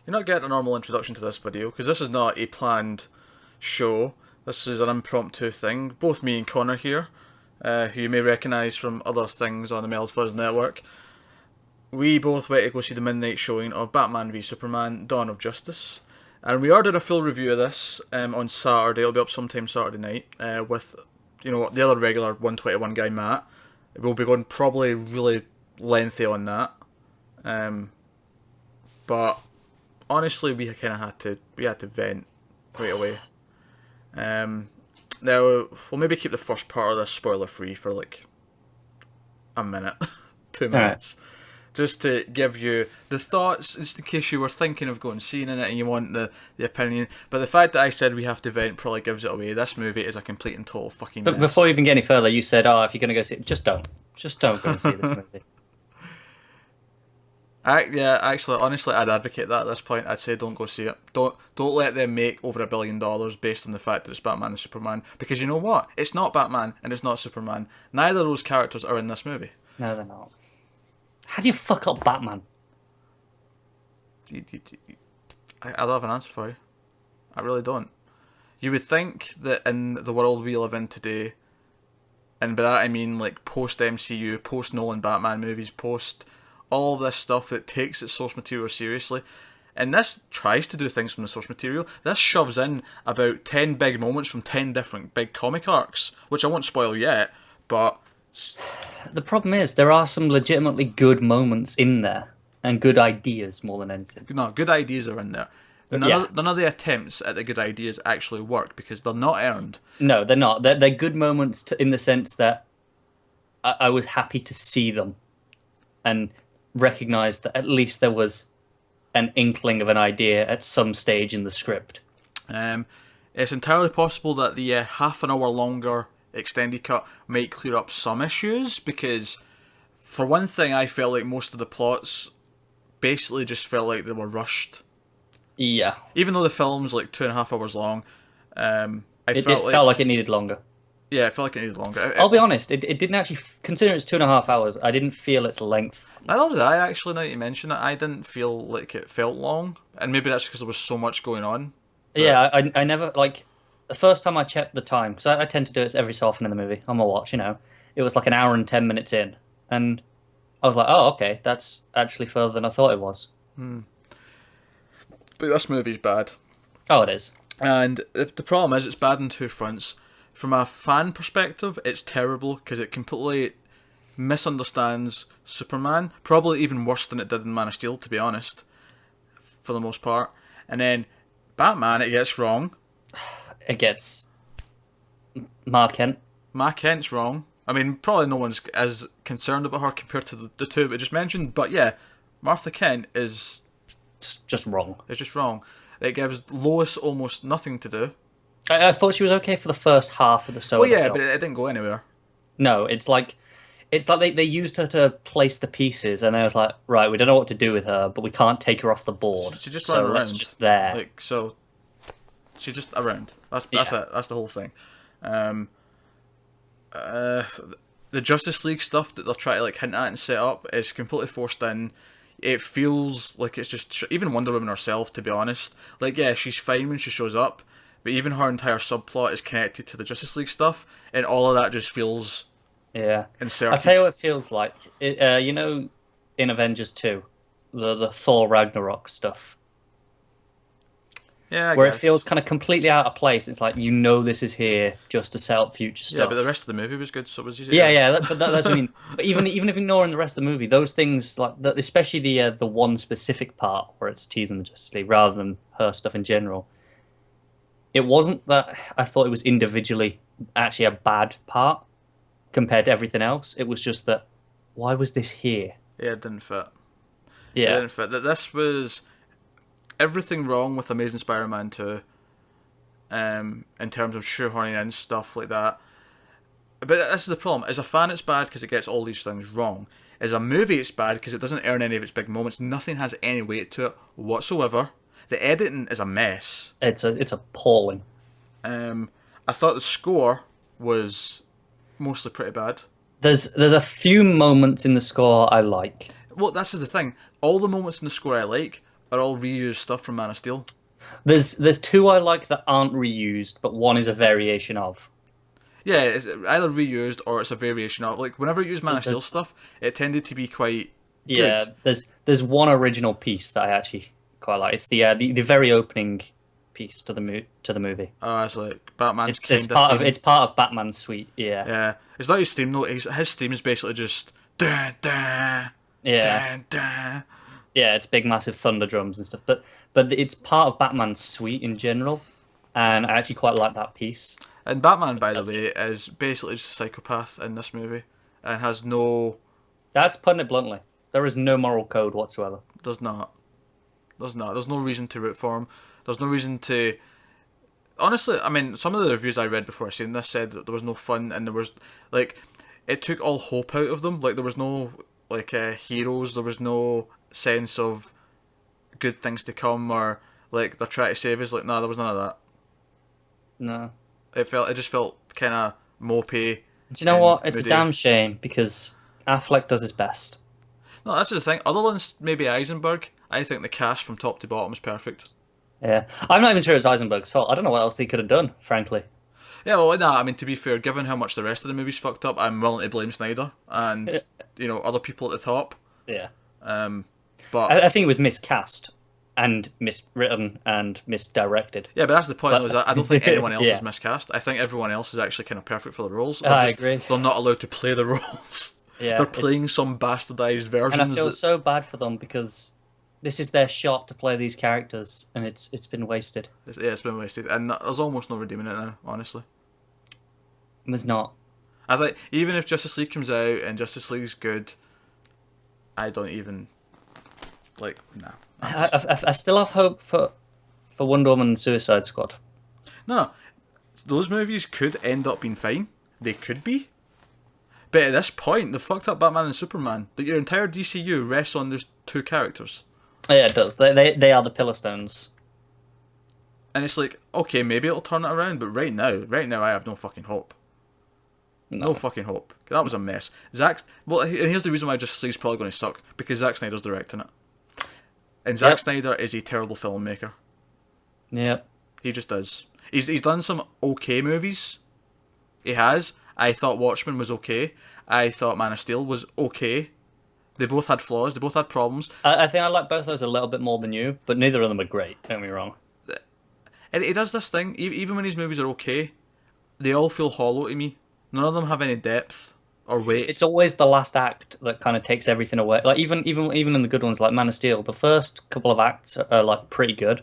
You're not getting a normal introduction to this video, because this is not a planned show. This is an impromptu thing. Both me and Connor here, who you may recognise from other things on the Meld Fuzz network. We both went to go see the midnight showing of Batman v Superman: Dawn of Justice. And we are doing a full review of this on Saturday. It'll be up sometime Saturday night with the other regular 121 guy, Matt. We'll be going probably really lengthy on that. But honestly, we kind of had to vent right away. Now we'll maybe keep the first part of this spoiler free for like a minute, 2 minutes. Just to give you the thoughts, just in case you were thinking of going seeing it and you want the opinion. But the fact that I said we have to vent probably gives it away. This movie is a complete and total fucking mess. But before we even get any further, you said, if you're going to go see it, just don't go and see this movie. Actually, honestly, I'd advocate that at this point. I'd say don't go see it. Don't let them make over $1 billion based on the fact that it's Batman and Superman. Because you know what? It's not Batman and it's not Superman. Neither of those characters are in this movie. No, they're not. How do you fuck up Batman? I don't have an answer for you. I really don't. You would think that in the world we live in today, and by that I mean like post-MCU, post-Nolan Batman movies, post all of this stuff that takes its source material seriously, and this tries to do things from the source material. This shoves in about 10 big moments from 10 different big comic arcs, which I won't spoil yet, but... The problem is, there are some legitimately good moments in there, and good ideas more than anything. No, good ideas are in there. None of the attempts at the good ideas actually work, because they're not earned. No, they're not. They're good moments in the sense that I was happy to see them, and recognise that at least there was an inkling of an idea at some stage in the script. It's entirely possible that the half an hour longer extended cut might clear up some issues, because for one thing I felt like most of the plots basically just felt like they were rushed. Yeah. Even though the film's like 2.5 hours long, it felt like it needed longer. Yeah, it felt like it needed longer. I'll be honest, it didn't actually, considering it's 2.5 hours, I didn't feel its length. Neither did I, actually, now that you mention it. I didn't feel like it felt long, and maybe that's because there was so much going on. But... Yeah, I never, like, the first time I checked the time, because I tend to do it every so often in the movie, on my watch, it was like an hour and 10 minutes in, and I was like, oh, okay, that's actually further than I thought it was. But this movie's bad. Oh, it is. And the problem is, it's bad on two fronts. From a fan perspective, it's terrible, because it completely misunderstands Superman, probably even worse than it did in Man of Steel, to be honest, for the most part. And then Batman, it gets wrong. It gets Mark Kent. Mark Kent's wrong. I mean, probably no one's as concerned about her compared to the two we just mentioned, but yeah, Martha Kent is just wrong. It's just wrong. It gives Lois almost nothing to do. I thought she was okay for the first half of the show. Well, yeah, but it didn't go anywhere. No, it's like they used her to place the pieces, and they was like, right, we don't know what to do with her, but we can't take her off the board. She just ran around. It's just there. Like, so she's just around. That's it. That's the whole thing. The Justice League stuff that they're trying to like hint at and set up is completely forced in. It feels like it's just even Wonder Woman herself, to be honest. Like, yeah, she's fine when she shows up, but even her entire subplot is connected to the Justice League stuff, and all of that just feels inserted. I'll tell you what it feels like. In Avengers 2, the Thor Ragnarok stuff. Yeah, where it feels kind of completely out of place. It's like, this is here just to sell future stuff. Yeah, but the rest of the movie was good, so it was easy. Yeah, that's what I mean. But even if ignoring the rest of the movie, those things, like especially the one specific part where it's teasing the Justice League rather than her stuff in general, it wasn't that I thought it was individually actually a bad part compared to everything else. It was just that, why was this here? Yeah, it didn't fit. Yeah. It didn't fit. This was everything wrong with Amazing Spider-Man 2 in terms of shoehorning in stuff like that. But this is the problem. As a fan, it's bad because it gets all these things wrong. As a movie, it's bad because it doesn't earn any of its big moments. Nothing has any weight to it whatsoever. The editing is a mess. It's appalling. I thought the score was mostly pretty bad. There's a few moments in the score I like. Well, this is the thing. All the moments in the score I like, are all reused stuff from Man of Steel. There's two I like that aren't reused, but one is a variation of. Yeah, it's either reused or it's a variation of. Like, whenever it used Man of Steel There's stuff, it tended to be quite yeah, good. there's one original piece that I actually quite like. It's the very opening piece to the movie. It's like Batman's It's kind of theme. it's part of Batman's suite. Yeah, Yeah, it's not his theme though. His theme is basically just dun dun yeah, dun dun. yeah. It's big, massive thunder drums and stuff. But it's part of Batman's suite in general, and I actually quite like that piece. And Batman, by the That's way, is basically just a psychopath in this movie, and has no, that's putting it bluntly. There is no moral code whatsoever. does not, does not. There's no reason to root for him. There's no reason to. Honestly, I mean, some of the reviews I read before I seen this said that there was no fun, and there was like, it took all hope out of them. Like there was no like heroes. There was no sense of good things to come, or like they're trying to save us. Like, nah, there was none of that. No. It just felt kind of mopey. Do you know and what? It's moody. a damn shame because Affleck does his best. No, that's the thing. Other than maybe Eisenberg, I think the cast from top to bottom is perfect. Yeah, I'm not even sure it's Eisenberg's fault. I don't know what else he could have done, frankly. Yeah, well, nah, I mean, to be fair, given how much the rest of the movie's fucked up, I'm willing to blame Snyder and, other people at the top. Yeah, But, I think it was miscast and miswritten and misdirected. yeah, but that's the point, though, is I don't think anyone else Yeah. is miscast. I think everyone else is actually kind of perfect for the roles. I agree. They're not allowed to play the roles. Yeah, They're playing some bastardized versions. and I feel that- so bad for them because this is their shot to play these characters, and it's been wasted. it's been wasted. And there's almost no redeeming it now, honestly. There's not. I think even if Justice League comes out and Justice League's good, I don't even like. Nah, I still have hope for Wonder Woman and Suicide Squad. no. Those movies could end up being fine. They could be, but at this point, the fucked up Batman and Superman. That your entire DCU rests on those two characters, Yeah, it does. They are the pillar stones. and it's like, okay, maybe it'll turn it around, but right now, I have no fucking hope. No fucking hope. That was a mess. And here's the reason why Justice League's probably going to suck, because Zack Snyder's directing it. And Zack Snyder is a terrible filmmaker. Yeah. He just is. He's done some okay movies. He has. I thought Watchmen was okay. I thought Man of Steel was okay. They both had flaws. They both had problems. I think I like both those a little bit more than you, but neither of them are great. Don't get me wrong. And he does this thing, even when his movies are okay, they all feel hollow to me. None of them have any depth or weight. It's always the last act that kind of takes everything away. Like even in the good ones, like Man of Steel, the first couple of acts are like pretty good,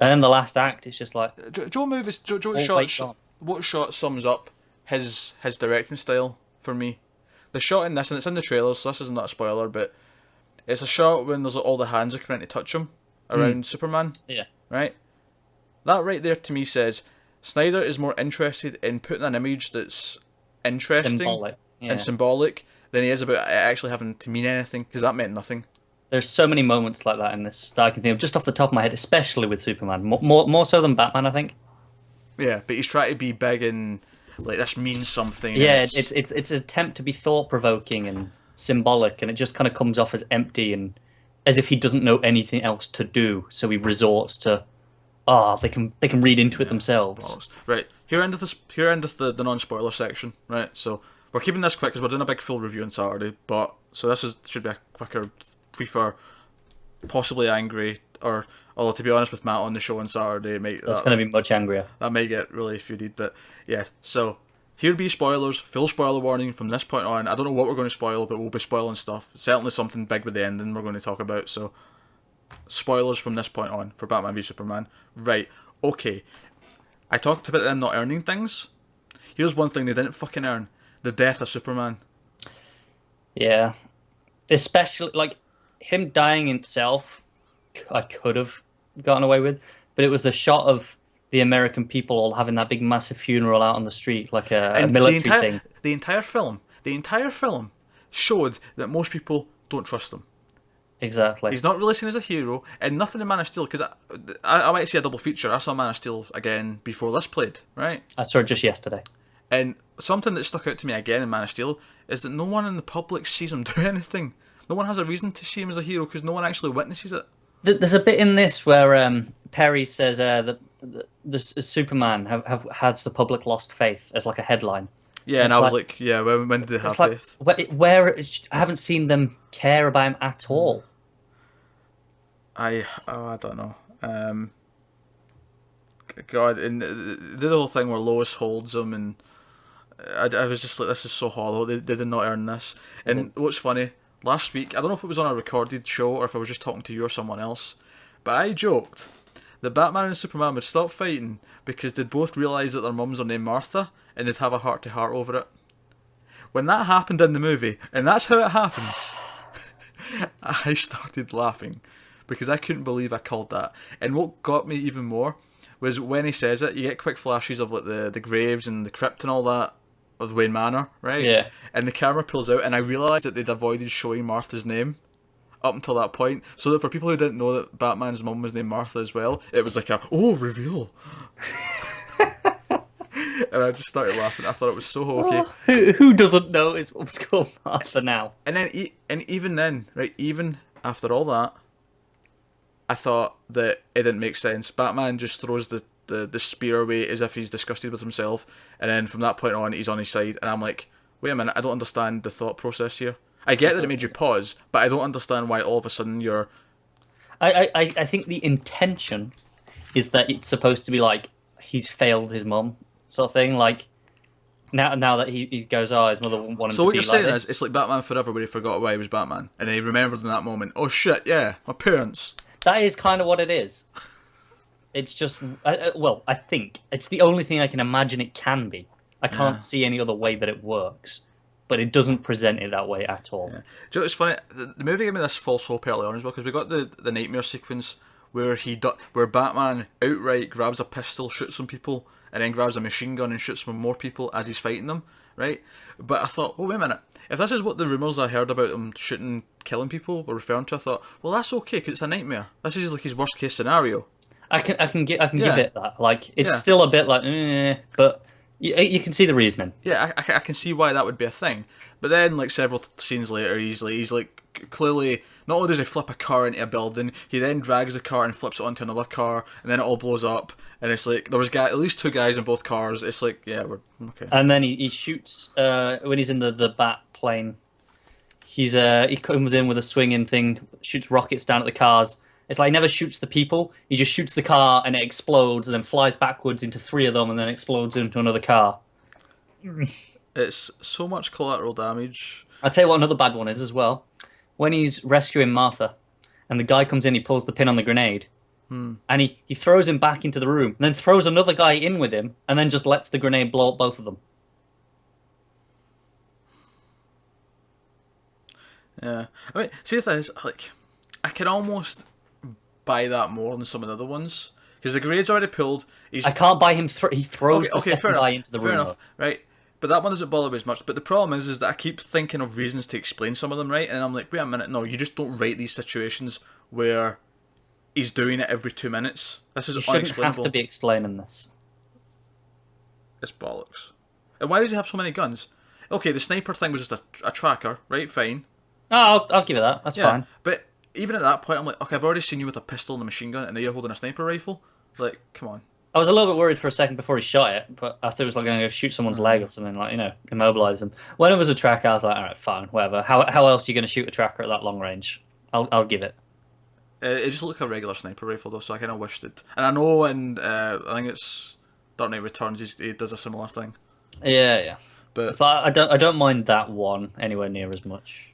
and then the last act is just like Joe movies. Joe all weight gone. what shot sums up his directing style for me? The shot in this, and it's in the trailers, so this is not a spoiler, but it's a shot when there's all the hands are coming in to touch him around Superman. Yeah. Right? That right there to me says Snyder is more interested in putting an image that's interesting Symbolic. Yeah. and symbolic than he is about it actually having to mean anything, because that meant nothing. There's so many moments like that in this that I can think of just off the top of my head, especially with Superman. More so than Batman, I think. Yeah, but he's trying to be big and like this means something. Yeah, and it's an attempt to be thought provoking and symbolic, and it just kind of comes off as empty and as if he doesn't know anything else to do, so he resorts to they can read into it themselves. bollocks. Right, here endeth the non-spoiler section. Right, so we're keeping this quick because we're doing a big full review on Saturday. But so should be a quicker, briefer, possibly angry, or although to be honest, with Matt on the show on Saturday, That's going to be much angrier. that may get really feuded. But yeah, so here be spoilers, full spoiler warning from this point on. I don't know what we're going to spoil, but we'll be spoiling stuff. Certainly something big with the ending we're going to talk about. So spoilers from this point on for Batman v Superman. Right, okay. I talked about them not earning things. Here's one thing they didn't fucking earn: the death of Superman. Yeah, especially like him dying itself, I could have gotten away with, but it was the shot of the American people all having that big massive funeral out on the street, like a military thing. The entire film showed that most people don't trust him. Exactly. He's not really seen as a hero, and nothing in Man of Steel, because I might see a double feature. I saw Man of Steel again before this played, right? I saw it just yesterday. And something that stuck out to me again in Man of Steel is that no one in the public sees him do anything. No one has a reason to see him as a hero because no one actually witnesses it. There's a bit in this where Perry says the Superman has the public lost faith as like a headline. Yeah, and It's I was like like, yeah, when did they have it's like faith? I haven't seen them care about him at all. I don't know. God, and the whole thing where Lois holds him, and I was just like, this is so hollow. They did not earn this. And what's funny, last week, I don't know if it was on a recorded show or if I was just talking to you or someone else, but I joked that Batman and Superman would stop fighting because they'd both realise that their mums are named Martha and they'd have a heart to heart over it. When that happened in the movie, and that's how it happens, I started laughing because I couldn't believe I called that. And what got me even more was when he says it, you get quick flashes of like the graves and the crypt and all that of Wayne Manor, right? Yeah. And the camera pulls out, and I realised that they'd avoided showing Martha's name up until that point, so that for people who didn't know that Batman's mum was named Martha as well, it was like a reveal. And I just started laughing. I thought it was so hokey. Who doesn't know his mum's called Martha now? And then, even then, right, even after all that, I thought that it didn't make sense. Batman just throws the spear away as if he's disgusted with himself, and then from that point on, he's on his side. And I'm like, wait a minute, I don't understand the thought process here. I get that it made you pause, but I don't understand why all of a sudden you're... I think the intention is that it's supposed to be like he's failed his mum sort of thing. Like now that he goes, his mother wouldn't want him to be like this. So what you're saying is, it's like Batman Forever where he forgot why he was Batman, and then he remembered in that moment, oh shit, yeah, my parents. That is kind of what it is. It's just, I think it's the only thing I can imagine it can be. I can't see any other way that it works, but it doesn't present it that way at all. Yeah. Do you know what's funny? The movie gave me this false hope early on as well, because we got the nightmare sequence where where Batman outright grabs a pistol, shoots some people, and then grabs a machine gun and shoots some more people as he's fighting them, right? But I thought, oh wait a minute, if this is what the rumours I heard about him shooting, killing people were referring to, I thought, well that's okay because it's a nightmare. This is like his worst case scenario. I can give it that. Like it's still a bit like, but you can see the reasoning. Yeah, I can see why that would be a thing. But then, like several scenes later, he's like clearly, not only does he flip a car into a building, he then drags the car and flips it onto another car, and then it all blows up. And it's like there was at least two guys in both cars. It's like, yeah, we're okay. And then he shoots when he's in the bat plane. He comes in with a swinging thing, shoots rockets down at the cars. It's like he never shoots the people. He just shoots the car and it explodes, and then flies backwards into three of them, and then explodes into another car. It's so much collateral damage. I'll tell you what another bad one is as well. When he's rescuing Martha, and the guy comes in, he pulls the pin on the grenade, and he throws him back into the room, and then throws another guy in with him, and then just lets the grenade blow up both of them. Yeah, I mean, see the thing is, like, I can almost buy that more than some of the other ones because the grade's already pulled. I can't buy him. He throws the second guy into the room. Fair enough, right? But that one doesn't bother me as much. But the problem is that I keep thinking of reasons to explain some of them, right? And I'm like, wait a minute, no, you just don't write these situations where he's doing it every 2 minutes. This is unexplainable. You shouldn't have to be explaining this. It's bollocks. And why does he have so many guns? Okay, the sniper thing was just a tracker, right? Fine. Oh, I'll give it that. That's fine. But even at that point, I'm like, okay, I've already seen you with a pistol and a machine gun, and now you're holding a sniper rifle. Like, come on. I was a little bit worried for a second before he shot it, but I thought it was like going to go shoot someone's leg or something, like, immobilize them. When it was a tracker, I was like, all right, fine, whatever. How else are you going to shoot a tracker at that long range? I'll give it. It just looked like a regular sniper rifle, though, so I kind of wished it. And I know, and I think it's Dark Knight Returns, he does a similar thing. Yeah. But so I don't mind that one anywhere near as much.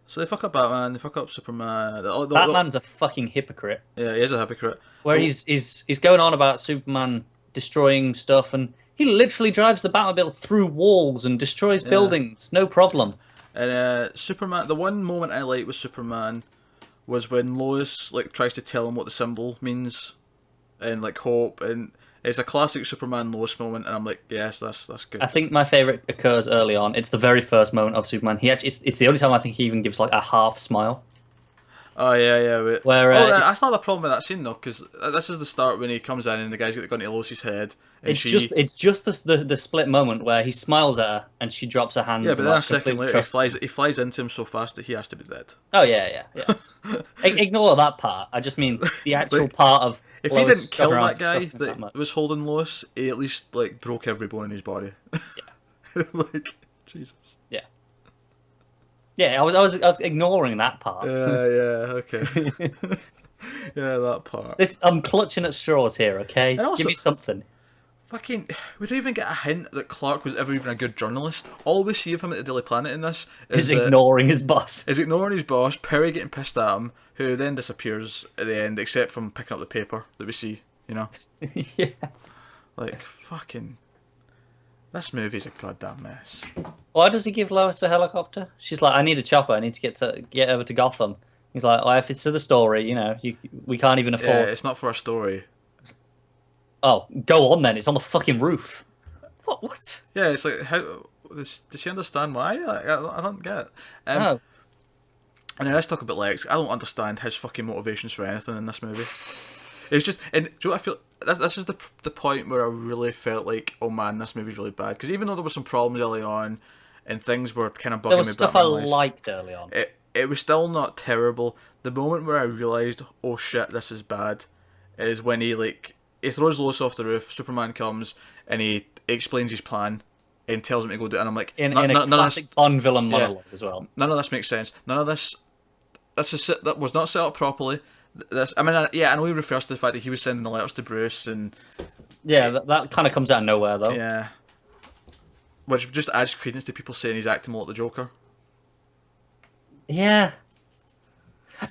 So they fuck up Batman, they fuck up Superman. Batman's a fucking hypocrite. Yeah, he is a hypocrite. Where he's going on about Superman destroying stuff, and he literally drives the Batmobile through walls and destroys buildings, no problem. And Superman, the one moment I liked with Superman was when Lois tries to tell him what the symbol means, and hope, and it's a classic Superman Lois moment, and I'm like, yes, that's good. I think my favourite occurs early on. It's the very first moment of Superman. It's the only time I think he even gives a half smile. Oh yeah. Where That's not the problem with that scene though, because this is the start when he comes in and the guy's got the gun to Lois's head, and it's just the split moment where he smiles at her and she drops her hands. Yeah, but and, then like, a second completely later trusts him. he flies into him so fast that he has to be dead. Oh yeah. Ignore that part. I just mean the actual part of If Lois he didn't kill shoving her that arms and guy trusting him that that much. was holding Lois, he at least like broke every bone in his body. Like Jesus. Yeah, I was ignoring that part. Yeah, okay. Yeah, that part. I'm clutching at straws here, okay? And also- Give me something. Fucking, we don't even get a hint that Clark was ever even a good journalist. All we see of him at the Daily Planet in this He's that- ignoring his boss. is ignoring his boss, Perry getting pissed at him, who then disappears at the end, except from picking up the paper that we see, you know? Yeah. Like, fucking... This movie's a goddamn mess. Why does he give Lois a helicopter? She's like, I need a chopper. I need to get over to Gotham. He's like, well, if it's to the story, you know, we can't even Yeah, afford. it's not for a story. Oh, go on then. It's on the fucking roof. What? Yeah, it's like, how... Does she understand why? I don't get it. Oh. And then let's talk about Lex. I don't understand his fucking motivations for anything in this movie. It's just, and do you know what I feel? This is the point where I really felt like, oh man, this movie's really bad. Because even though there were some problems early on, and things were kind of bugging There was me, stuff I liked early on. it was still not terrible. The moment where I realised, oh shit, this is bad, is when he throws Lois off the roof. Superman comes and he explains his plan and tells him to go do it. And I'm like, In a classic Bond villain monologue as well. None of this makes sense. None of this. That was not set up properly. I mean, I know he refers to the fact that he was sending the letters to Bruce, and Yeah, that kind of comes out of nowhere though. yeah, which just adds credence to people saying he's acting more like the Joker. Yeah.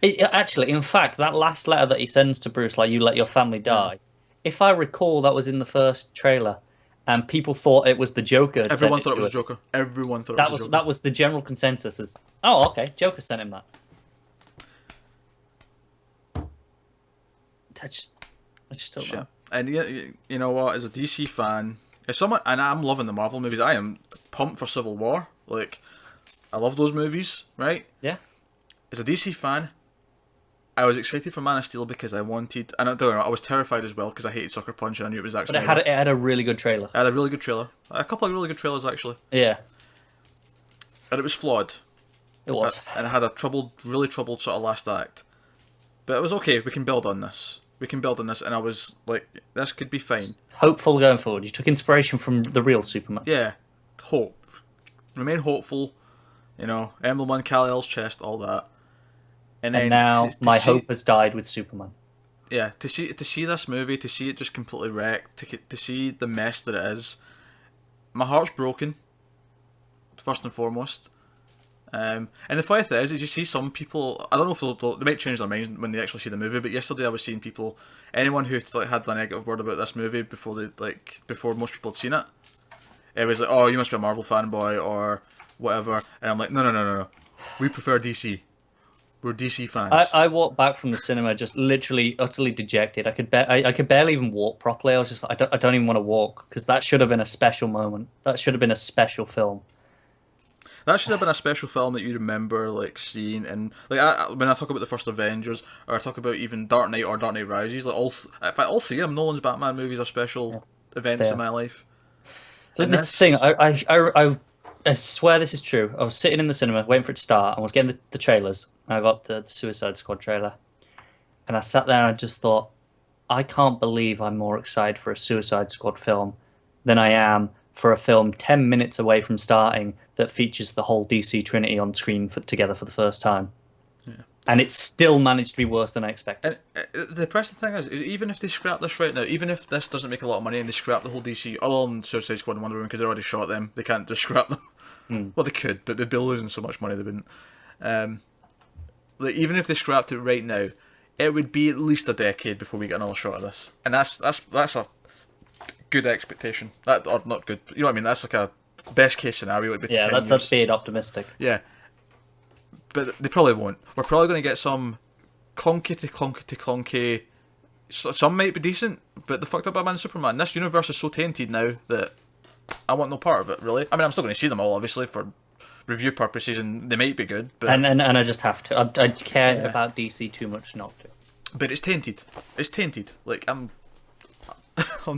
Actually, in fact, that last letter that he sends to Bruce, like, you let your family die, if I recall, that was in the first trailer, and people thought it was the Joker. Everyone thought it was the Joker. Everyone thought it was the Joker. That was the general consensus. Oh, okay, Joker sent him that. I just don't know. And you know what? As a DC fan, as someone, and I'm loving the Marvel movies. I am pumped for Civil War. Like, I love those movies, right? Yeah. As a DC fan, I was excited for Man of Steel because I wanted, and I don't know, I was terrified as well because I hated Sucker Punch and I knew it was actually. But it had a really good trailer. It had a really good trailer. A couple of really good trailers actually. Yeah. And it was flawed. It was. And it had a really troubled sort of last act. But it was okay. We can build on this. And I was like, this could be fine. Hopeful going forward. You took inspiration from the real Superman. Yeah. Hope. Remain hopeful. You know, emblem on Kal-El's chest, all that. And now to my see, hope has died with Superman. Yeah, to see this movie, to see it just completely wrecked, to see the mess that it is, my heart's broken. First and foremost. And the funny thing is you see some people, I don't know if they might change their minds when they actually see the movie, but yesterday I was seeing people, anyone who had a negative word about this movie before most people had seen it, it was like, oh, you must be a Marvel fanboy or whatever, and I'm like, no, we prefer DC. We're DC fans. I walked back from the cinema just literally utterly dejected. I could barely even walk properly. I was just like, I don't even want to walk, because that should have been a special moment. That should have been a special film. That should have been a special film that you remember, like, seeing, and like when I talk about the first Avengers, or I talk about even Dark Knight or Dark Knight Rises, like all three of them, Nolan's Batman movies are special events in my life. Like this thing, I swear this is true. I was sitting in the cinema waiting for it to start, and I was getting the trailers. And I got the Suicide Squad trailer, and I sat there and I just thought, I can't believe I'm more excited for a Suicide Squad film than I am for a film 10 minutes away from starting that features the whole DC Trinity on screen together for the first time. Yeah. And it still managed to be worse than I expected. And the depressing thing is even if they scrap this right now, even if this doesn't make a lot of money and they scrap the whole DC, other than Suicide Squad and Wonder Woman, because they already shot them, they can't just scrap them. Well, they could, but they'd be losing so much money they wouldn't. Like, even if they scrapped it right now, it would be at least a decade before we get another shot of this, and that's a good expectation. Or not good, you know what I mean? That's like a best case scenario. It'd be 10 years. That's being optimistic. Yeah, but they probably won't. We're probably going to get some clunky. Some might be decent, but the fucked up Batman and Superman. This universe is so tainted now that I want no part of it. Really, I mean, I'm still going to see them all, obviously, for review purposes, and they might be good, but And I just have to. I care about DC too much not to. but it's tainted. It's tainted. Like I'm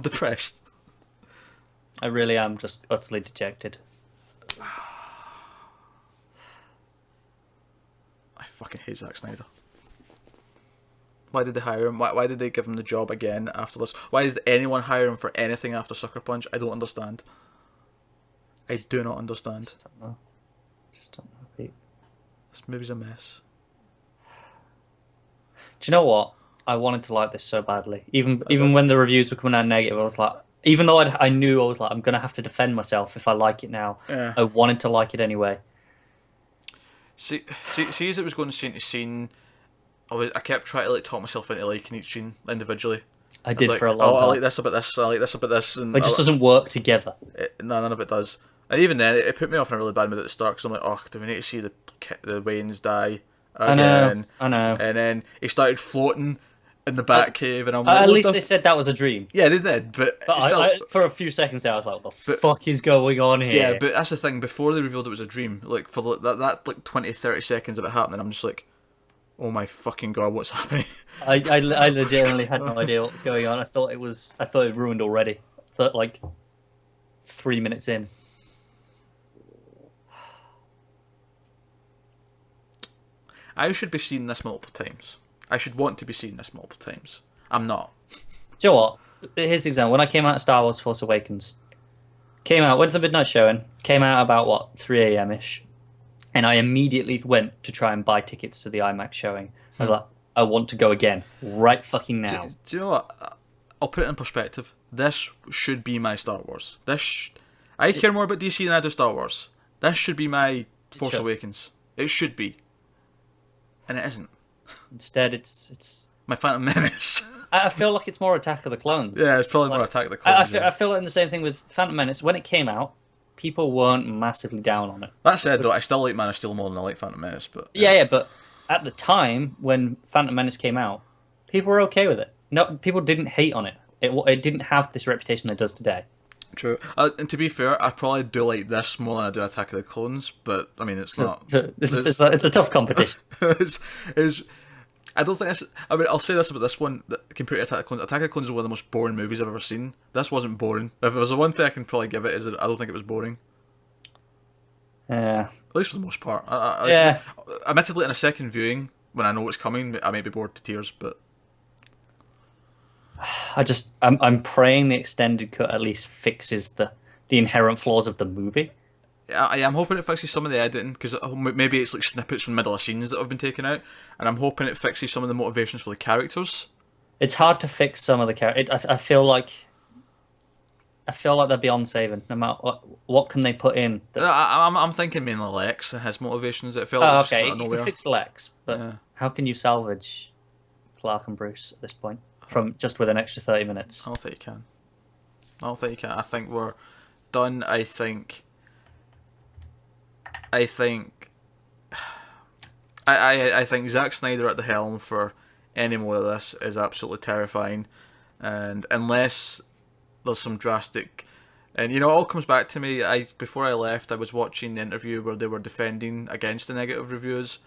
depressed. I really am just utterly dejected. I fucking hate Zack Snyder. Why did they hire him? Why did they give him the job again after this? Why did anyone hire him for anything after Sucker Punch? I don't understand. I do not understand. Just don't know. Just don't know, Pete. This movie's a mess. Do you know what? I wanted to like this so badly. Even when the reviews were coming out negative, I was like, even though I knew I was like, I'm gonna have to defend myself if I like it now. Yeah. I wanted to like it anyway. See, as it was going scene to scene, I kept trying to like talk myself into liking each scene individually. I did like, for a long I time. like this about this. I like this about this, and It just doesn't work together. No, none of it does. And even then, it put me off in a really bad mood at the start because I'm like, oh, do we need to see the Waynes die again? I know. And then he started floating in the Batcave, and I'm like, At what least the they said that was a dream. yeah, they did, but still, For a few seconds there, I was like, what the fuck is going on here? yeah, but that's the thing. Before they revealed it was a dream, like for that like 20-30 seconds of it happening, I'm just like, oh my fucking god, what's happening? I legitimately had no idea what was going on. I thought it ruined already. I thought like 3 minutes in. I should be seeing this multiple times. I should want to be seeing this multiple times. I'm not. Do you know what? Here's the example. When I came out of Star Wars Force Awakens, went to the midnight showing, came out about, 3 a.m.-ish, and I immediately went to try and buy tickets to the IMAX showing. I was like, I want to go again, right fucking now. Do you know what? I'll put it in perspective. This should be my Star Wars. I care more about DC than I do Star Wars. This should be my Force Awakens. It should be. And it isn't. Instead, it's My Phantom Menace. I feel like it's more Attack of the Clones. Yeah, it's probably more Attack of the Clones. I feel like the same thing with Phantom Menace. When it came out, people weren't massively down on it. That said, though, I still like Man of Steel more than I like Phantom Menace. But Yeah, but at the time when Phantom Menace came out, people were okay with it. No, people didn't hate on it. It didn't have this reputation it does today. True. And to be fair, I probably do like this more than I do Attack of the Clones, but I mean, it's not. It's a tough competition. I don't think this. I mean, I'll say this about this one compared to Attack of the Clones. Attack of the Clones is one of the most boring movies I've ever seen. This wasn't boring. If there's one thing I can probably give it is that I don't think it was boring. Yeah. At least for the most part. Yeah. Admittedly, in a second viewing, when I know it's coming, I might be bored to tears, but. I'm praying the extended cut at least fixes the inherent flaws of the movie. I'm hoping it fixes some of the editing, because maybe it's like snippets from the middle of scenes that have been taken out, and I'm hoping it fixes some of the motivations for the characters. It's hard to fix some of the characters. I feel like they're beyond saving. No matter what can they put in. I'm thinking mainly Lex and his motivations. It felt like okay, just you can fix Lex, but Yeah. how can you salvage Clark and Bruce at this point from just with an extra 30 minutes? I don't think you can. I think we're done. I think Zack Snyder at the helm for any more of this is absolutely terrifying, and unless there's some drastic, and it all comes back to me. Before I left, I was watching the interview where they were defending against the negative reviews,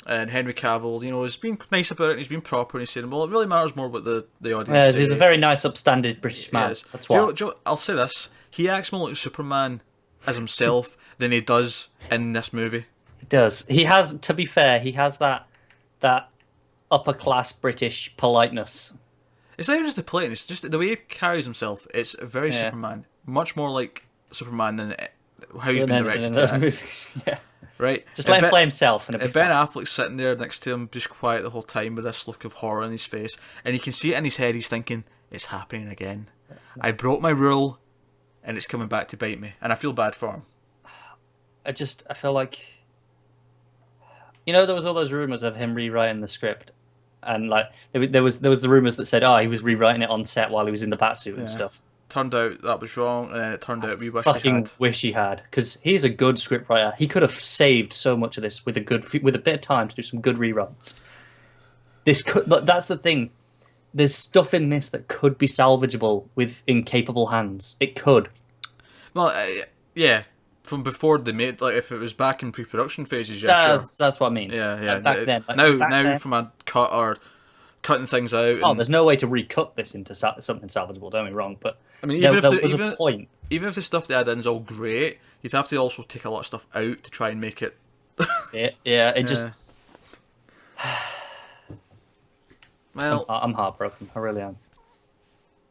and Henry Cavill, has been nice about it. And he's been proper, and he's saying, "Well, it really matters more what the audience." Yeah, say. he's a very nice, upstanding British man. Yes. That's why. I'll say this: he acts more like Superman as himself than he does in this movie. He does. He has, to be fair, he has that upper class British politeness. It's not even just the plane; it's just the way he carries himself. It's very Superman, much more like Superman than how he's been directed to act. Yeah. Right? Just let him play himself. And Ben Affleck's sitting there next to him, just quiet the whole time with this look of horror on his face, and you can see it in his head. He's thinking, "It's happening again. I broke my rule, and it's coming back to bite me." And I feel bad for him. I feel like, there was all those rumors of him rewriting the script, and like there was the rumors that said, he was rewriting it on set while he was in the batsuit and stuff. Turned out that was wrong, and then it turned out we wish he had, because he's a good scriptwriter. He could have saved so much of this with a bit of time to do some good rewrites. That's the thing. There's stuff in this that could be salvageable in capable hands. It could. Well, yeah. from before they made, like, if it was back in pre-production phases, yeah, sure. That's what I mean. Yeah, yeah. Back then. Like, now then, from a cut or cutting things out. Oh, there's no way to recut this into something salvageable. Don't get me wrong, but I mean, there was a point. Even if the stuff they add in is all great, you'd have to also take a lot of stuff out to try and make it. It just. Well, I'm heartbroken. I really am.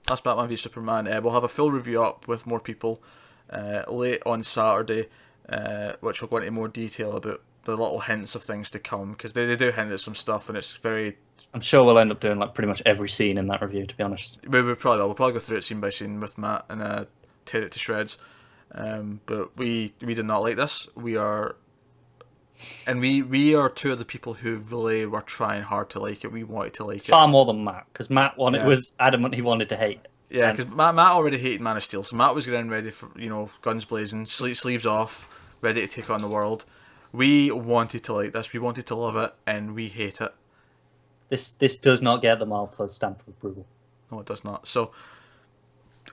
That's Batman v Superman. We'll have a full review up with more people late on Saturday, which will go into more detail about the little hints of things to come, because they do hint at some stuff, and it's very. I'm sure we'll end up doing like pretty much every scene in that review, to be honest. We probably will. We'll probably go through it scene by scene with Matt and tear it to shreds. But we did not like this. We are two of the people who really were trying hard to like it. We wanted to like it far more than Matt, because Matt was adamant he wanted to hate it. Yeah, because Matt already hated Man of Steel, so Matt was getting ready for, guns blazing, sleeves off, ready to take on the world. We wanted to like this. We wanted to love it, and we hate it. This does not get the Marvel stamp of approval. No, it does not. So,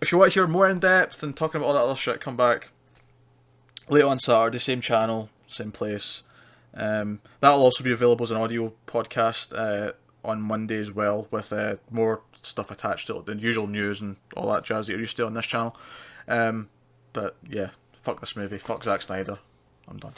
if you want to hear more in depth and talking about all that other shit, come back later on Saturday, same channel, same place. That'll also be available as an audio podcast on Monday as well, with more stuff attached to it, the usual news and all that jazz that you're used to on this channel. But yeah, fuck this movie. Fuck Zack Snyder. I'm done.